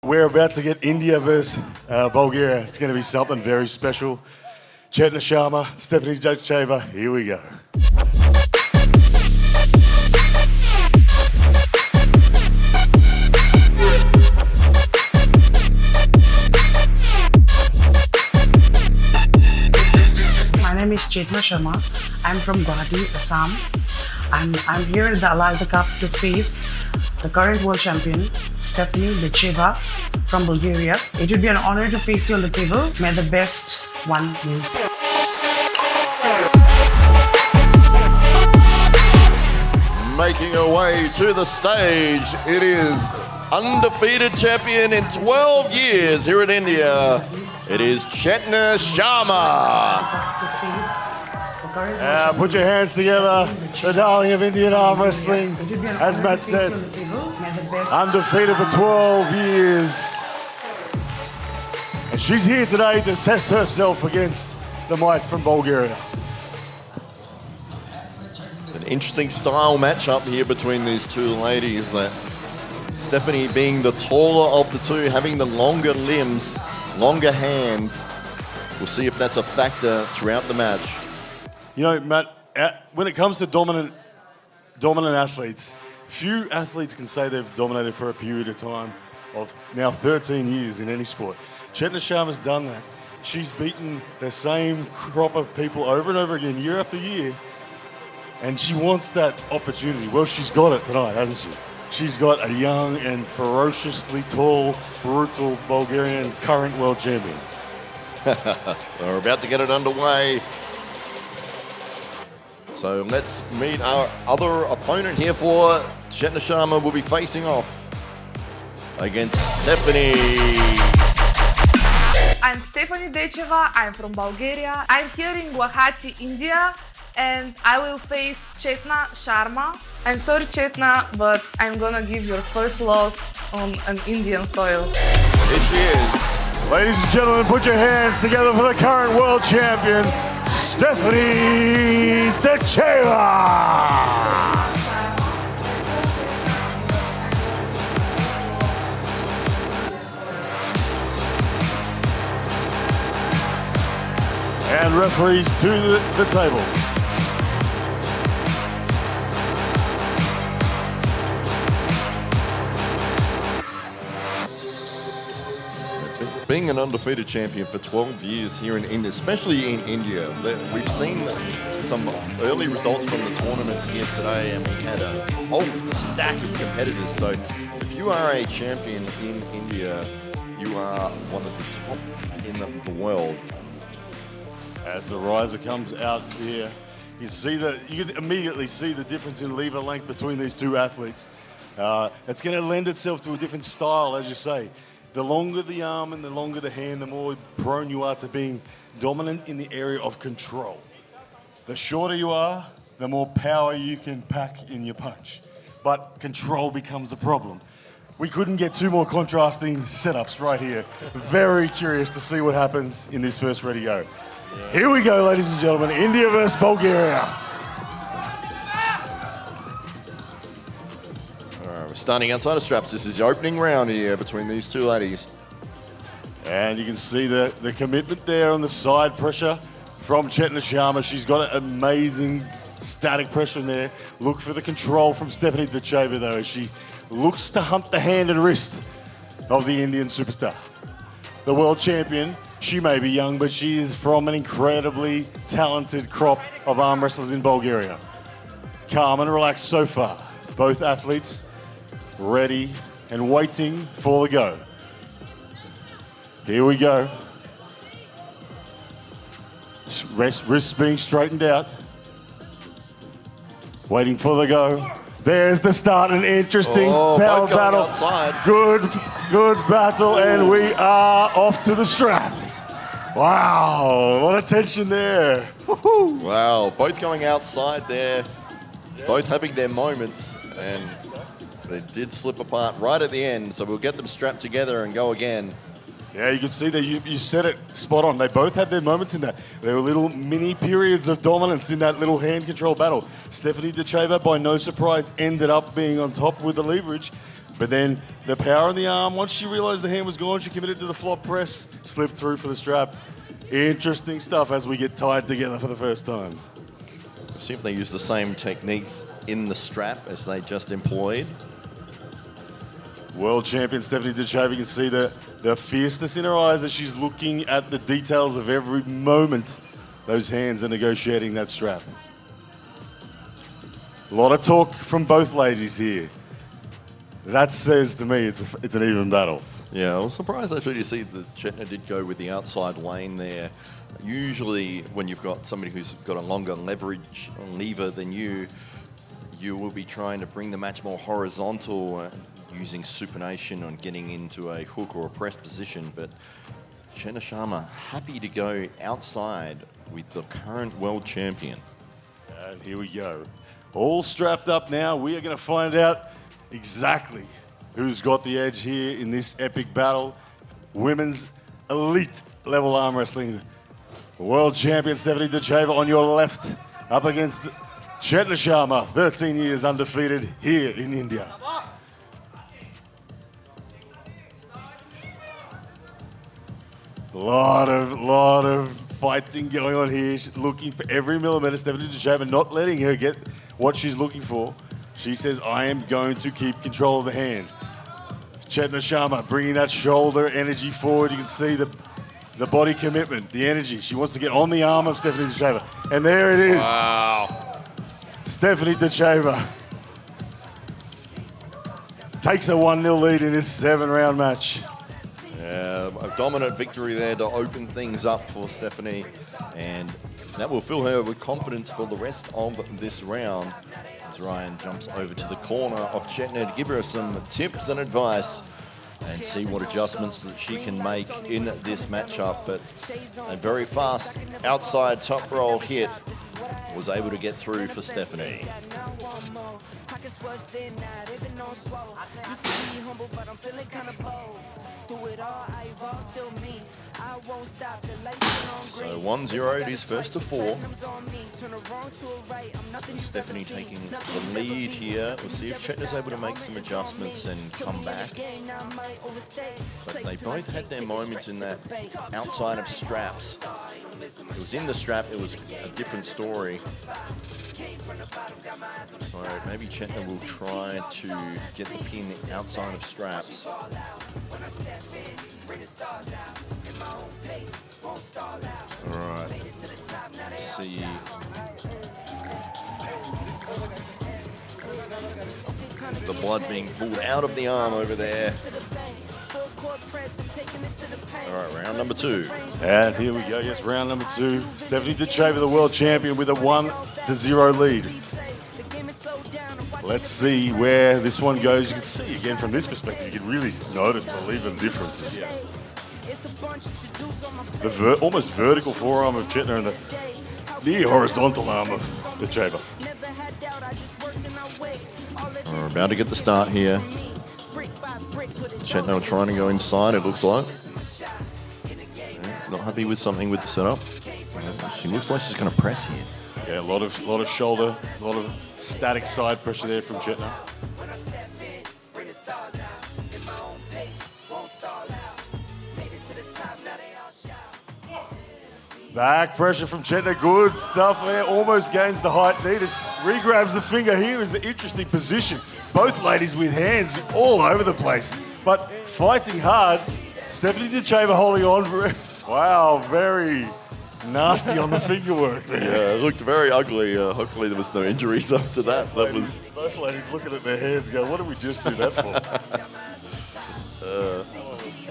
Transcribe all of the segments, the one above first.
We're about to get India versus Bulgaria. It's going to be something very special. Chetna Sharma, Stefani Decheva, here we go. My name is Chetna Sharma. I'm from Guwahati, Assam. I'm here at the Eliza Cup to face the current world champion, Stefani Decheva from Bulgaria. It would be an honor to face you on the table. May the best one wins. Making her way to the stage, it is undefeated champion in 12 years here in India. It is Chetna Sharma. Put your hands together, the darling of Indian arm wrestling. As Matt said, undefeated for 12 years. And she's here today to test herself against the might from Bulgaria. An interesting style matchup here between these two ladies. That Stefani being the taller of the two, having the longer limbs, longer hands. We'll see if that's a factor throughout the match. You know, Matt, when it comes to dominant athletes, few athletes can say they've dominated for a period of time of now 13 years in any sport. Chetna Sharma's done that. She's beaten the same crop of people over and over again, year after year, and she wants that opportunity. Well, she's got it tonight, hasn't she? She's got a young and ferociously tall, brutal Bulgarian current world champion. We're about to get it underway. So let's meet our other opponent here for Chetna Sharma will be facing off against Stefani. I'm Stefani Decheva, I'm from Bulgaria. I'm here in Guwahati, India, and I will face Chetna Sharma. I'm sorry, Chetna, but I'm gonna give your first loss on an Indian soil. Here she is. Ladies and gentlemen, put your hands together for the current world champion, Stefani Decheva! And referees to the table. Being an undefeated champion for 12 years here in India, especially in India, we've seen some early results from the tournament here today, and we had a whole stack of competitors. So if you are a champion in India, you are one of the top in the world. As the riser comes out here, you can immediately see the difference in lever length between these two athletes. It's going to lend itself to a different style, as you say. The longer the arm and the longer the hand, the more prone you are to being dominant in the area of control. The shorter you are, the more power you can pack in your punch. But control becomes a problem. We couldn't get two more contrasting setups right here. Very curious to see what happens in this first ready go. Here we go, ladies and gentlemen, India versus Bulgaria. We're starting outside of straps. This is the opening round here between these two ladies. And you can see the commitment there on the side pressure from Chetna Sharma. She's got an amazing static pressure in there. Look for the control from Stefani Decheva, though, as she looks to hunt the hand and wrist of the Indian superstar. The world champion, she may be young, but she is from an incredibly talented crop of arm wrestlers in Bulgaria. Calm and relaxed so far. Both athletes ready and waiting for the go. Here we go. Wrists being straightened out. Waiting for the go. There's the start, an interesting power battle. Outside. Good battle, and we are off to the strap. Wow, what a tension there. Woo-hoo. Wow, both going outside there, both having their moments, and they did slip apart right at the end, so we'll get them strapped together and go again. Yeah, you can see that you said it spot on. They both had their moments in that. There were little mini periods of dominance in that little hand control battle. Stefani Decheva, by no surprise, ended up being on top with the leverage. But then the power in the arm, once she realized the hand was gone, she committed to the flop press, slipped through for the strap. Interesting stuff as we get tied together for the first time. See if they use the same techniques in the strap as they just employed. World champion Stefani Decheva, you can see the fierceness in her eyes as she's looking at the details of every moment those hands are negotiating that strap. A lot of talk from both ladies here. That says to me it's an even battle. Yeah, I was surprised actually to see that Chetna did go with the outside lane there. Usually when you've got somebody who's got a longer leverage lever than you will be trying to bring the match more horizontal, using supination on getting into a hook or a press position. But Chetna Sharma happy to go outside with the current world champion. And here we go. All strapped up now. We are going to find out exactly who's got the edge here in this epic battle. Women's elite level arm wrestling. World champion Stefani Decheva on your left, up against Chetna Sharma, 13 years undefeated here in India. Lot of fighting going on here. She's looking for every millimeter. Stefani Decheva not letting her get what she's looking for. She says, I am going to keep control of the hand. Chetna Sharma bringing that shoulder energy forward. You can see the body commitment, the energy. She wants to get on the arm of Stefani Decheva. And there it is. Wow. Stefani Decheva takes a 1-0 lead in this 7-round match. Yeah, a dominant victory there to open things up for Stefani, and that will fill her with confidence for the rest of this round. As Ryan jumps over to the corner of Chetna to give her some tips and advice and see what adjustments that she can make in this matchup. But a very fast outside top roll hit was able to get through for Stefani. So 1-0, it is first to 4. Stefani taking the lead here. We'll see if Chetna's able to make some adjustments and come back. But they both had their moments in that outside of straps. It was in the strap, it was a different story. So maybe Chetna will try to get the pin outside of straps. Alright, let's see. The blood being pulled out of the arm over there. Alright, round number 2. And here we go, yes, round number 2. Stefani Decheva, the world champion, with a 1-0 lead. Let's see where this one goes. You can see again from this perspective, you can really notice the lever differences. Yeah. The almost vertical forearm of Chetna and the near horizontal arm of Decheva. We're about to get the start here. Chetna trying to go inside, it looks like. She's not happy with something with the setup. She looks like she's going to press here. Yeah, a lot of shoulder, a lot of static side pressure there from Chetna. Back pressure from Chetna, good stuff there. Almost gains the height needed. Regrabs the finger. Here is an interesting position. Both ladies with hands all over the place, but fighting hard. Stefani Decheva holding on. Wow, very nasty on the finger work there. Yeah, it looked very ugly. Hopefully there was no injuries after that. Both ladies looking at their hands going, what did we just do that for?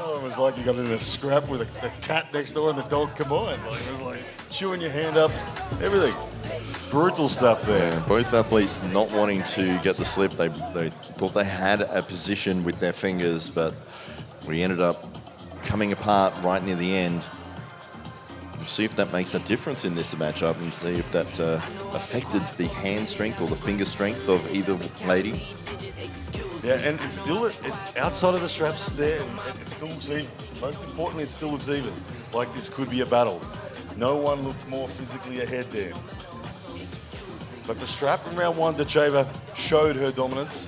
It was like you got in a scrap with a cat next door and the dog combined. Like, it was like chewing your hand up, everything. Brutal stuff there. Yeah, both athletes not wanting to get the slip. They thought they had a position with their fingers, but we ended up coming apart right near the end. We'll see if that makes a difference in this matchup and see if that affected the hand strength or the finger strength of either lady. Yeah, and it's still outside of the straps there, and it still looks even. Most importantly, it still looks even. Like this could be a battle. No one looked more physically ahead there. But the strap in round 1, Decheva showed her dominance.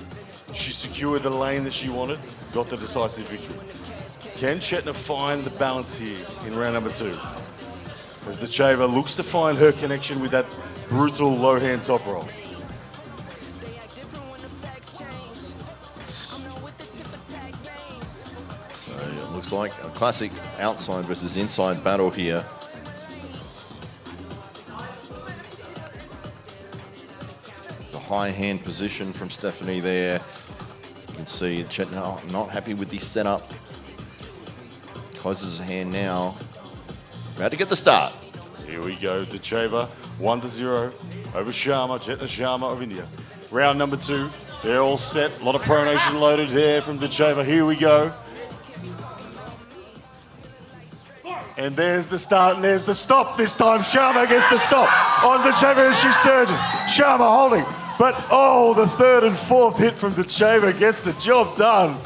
She secured the lane that she wanted, got the decisive victory. Can Chetna find the balance here in round number 2? As Decheva looks to find her connection with that brutal low hand top roll. So it looks like a classic outside versus inside battle here. The high hand position from Stefani there. You can see Chetna not happy with the setup. Closes his hand now. About to get the start. Here we go, Decheva, 1-0 over Sharma, Chetna Sharma of India. Round number 2, they're all set. A lot of pronation loaded here from Decheva. Here we go. And there's the start and there's the stop. This time Sharma gets the stop on Decheva as she surges. Sharma holding, but oh, the third and fourth hit from Decheva gets the job done.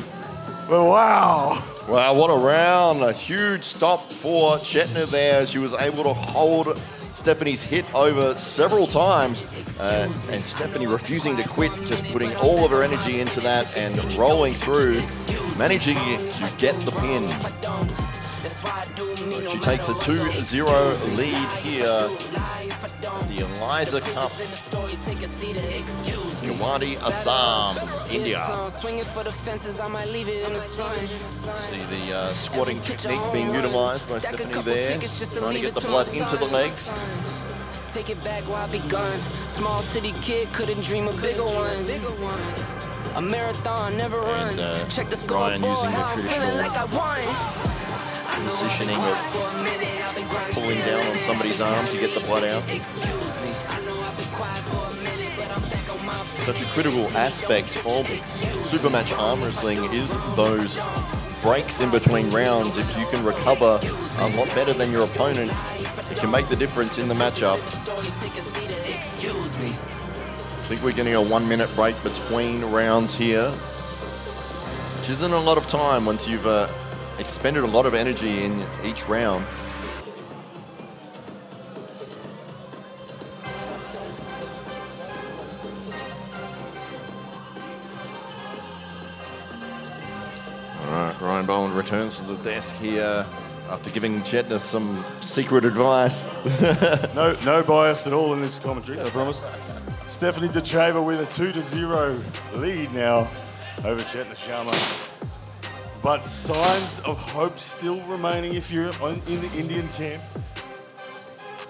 But wow. Wow, what a round. A huge stop for Chetna there. She was able to hold Stefani's hit over several times. And Stefani refusing to quit, just putting all of her energy into that and rolling through, managing to get the pin. So she takes a 2-0 lead here. The Eliza Cup. Guwahati, Assam, India. See the squatting technique being utilised by Stefani there, trying to get the blood into the legs. Take it back while I be gone. Small city kid couldn't dream a bigger one. A marathon never run. Check the Ryan scoreboard, using the how I'm feeling like I won. positioning of pulling down on somebody's arm to get the blood out. Such a critical aspect of supermatch arm wrestling is those breaks in between rounds. If you can recover a lot better than your opponent, it can make the difference in the matchup. I think we're getting a 1 minute break between rounds here, which isn't a lot of time once you've expended a lot of energy in each round. All right, Ryan Bowen returns to the desk here after giving Chetna some secret advice. No bias at all in this commentary, I promise. Stefani Decheva with a 2-0 lead now over Chetna Sharma. But signs of hope still remaining if you're in the Indian camp.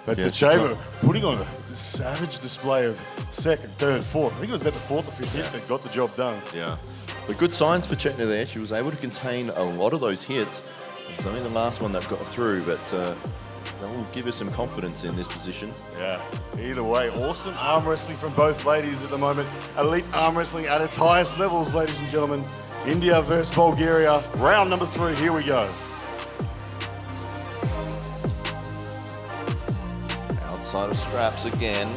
But Yeah, Decheva putting on a savage display of second, third, fourth. I think it was about the fourth or fifth hit that got the job done. Yeah. But good signs for Chetna there. She was able to contain a lot of those hits. It's only the last one that got through, but that will give her some confidence in this position. Yeah, either way, awesome arm wrestling from both ladies at the moment. Elite arm wrestling at its highest levels, ladies and gentlemen. India versus Bulgaria, round number 3, here we go. Outside of straps again.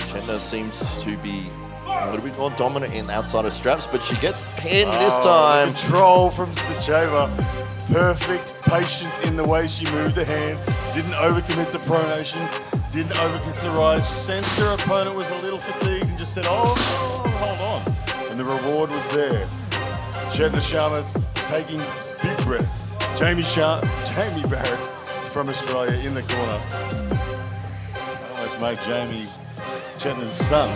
Chetna seems to be a little bit more dominant in outside of straps, but she gets pinned this time. Control from Decheva. Perfect patience in the way she moved her hand. Didn't overcommit to pronation. Didn't overcommit to rise. Sensed her opponent was a little fatigued and just said, oh, hold on. And the reward was there. Chetna Sharma taking big breaths. Jamie Barrett from Australia in the corner. I almost made Jamie Chetna's son.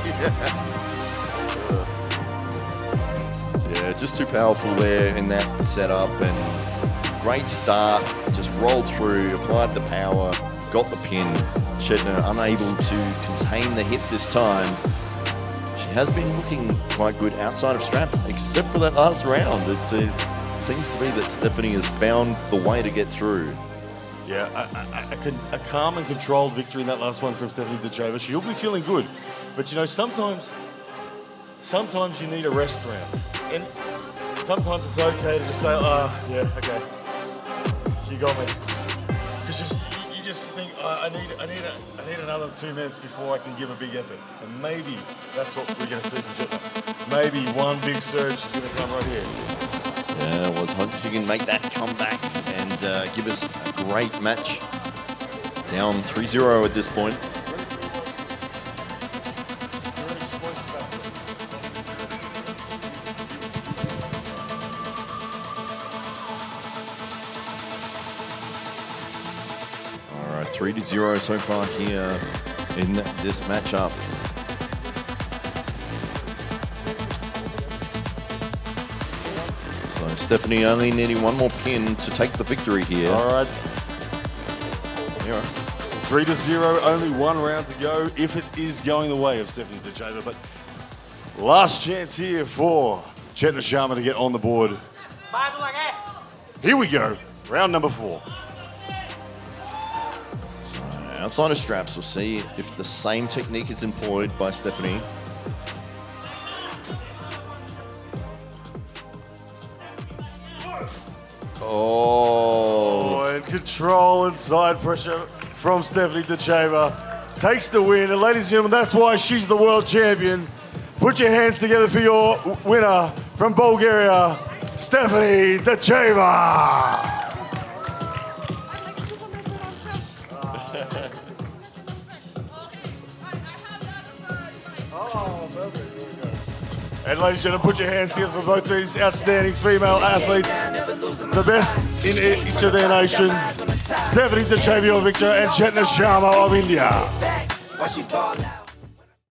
Yeah, just too powerful there in that setup, and great start, just rolled through, applied the power, got the pin. Chetna unable to contain the hit this time. She has been looking quite good outside of straps, except for that last round. It seems to be that Stefani has found the way to get through. Yeah, a calm and controlled victory in that last one from Stefani Decheva. She'll be feeling good. But, you know, sometimes you need a rest round. And sometimes it's okay to just say, yeah, okay, you got me. Because you just think, I need another 2 minutes before I can give a big effort. And maybe that's what we're going to see from Chetna. Maybe one big surge is going to come right here. Yeah, well, let's hope she can make that comeback and give us a great match. Down 3-0 at this point. 3-0 so far here in this matchup. So Stefani only needing one more pin to take the victory here. All right. Yeah. 3-0, only one round to go if it is going the way of Stefani Decheva. But last chance here for Chetna Sharma to get on the board. Here we go, round number 4. Outside of straps, we'll see if the same technique is employed by Stefani. Oh, and control and side pressure from Stefani Decheva. Takes the win, and ladies and gentlemen, that's why she's the world champion. Put your hands together for your winner from Bulgaria, Stefani Decheva. And ladies and gentlemen, put your hands together for both these outstanding female athletes, the best in each of their nations, Stefani Decheva of Victor and Chetna Sharma of India.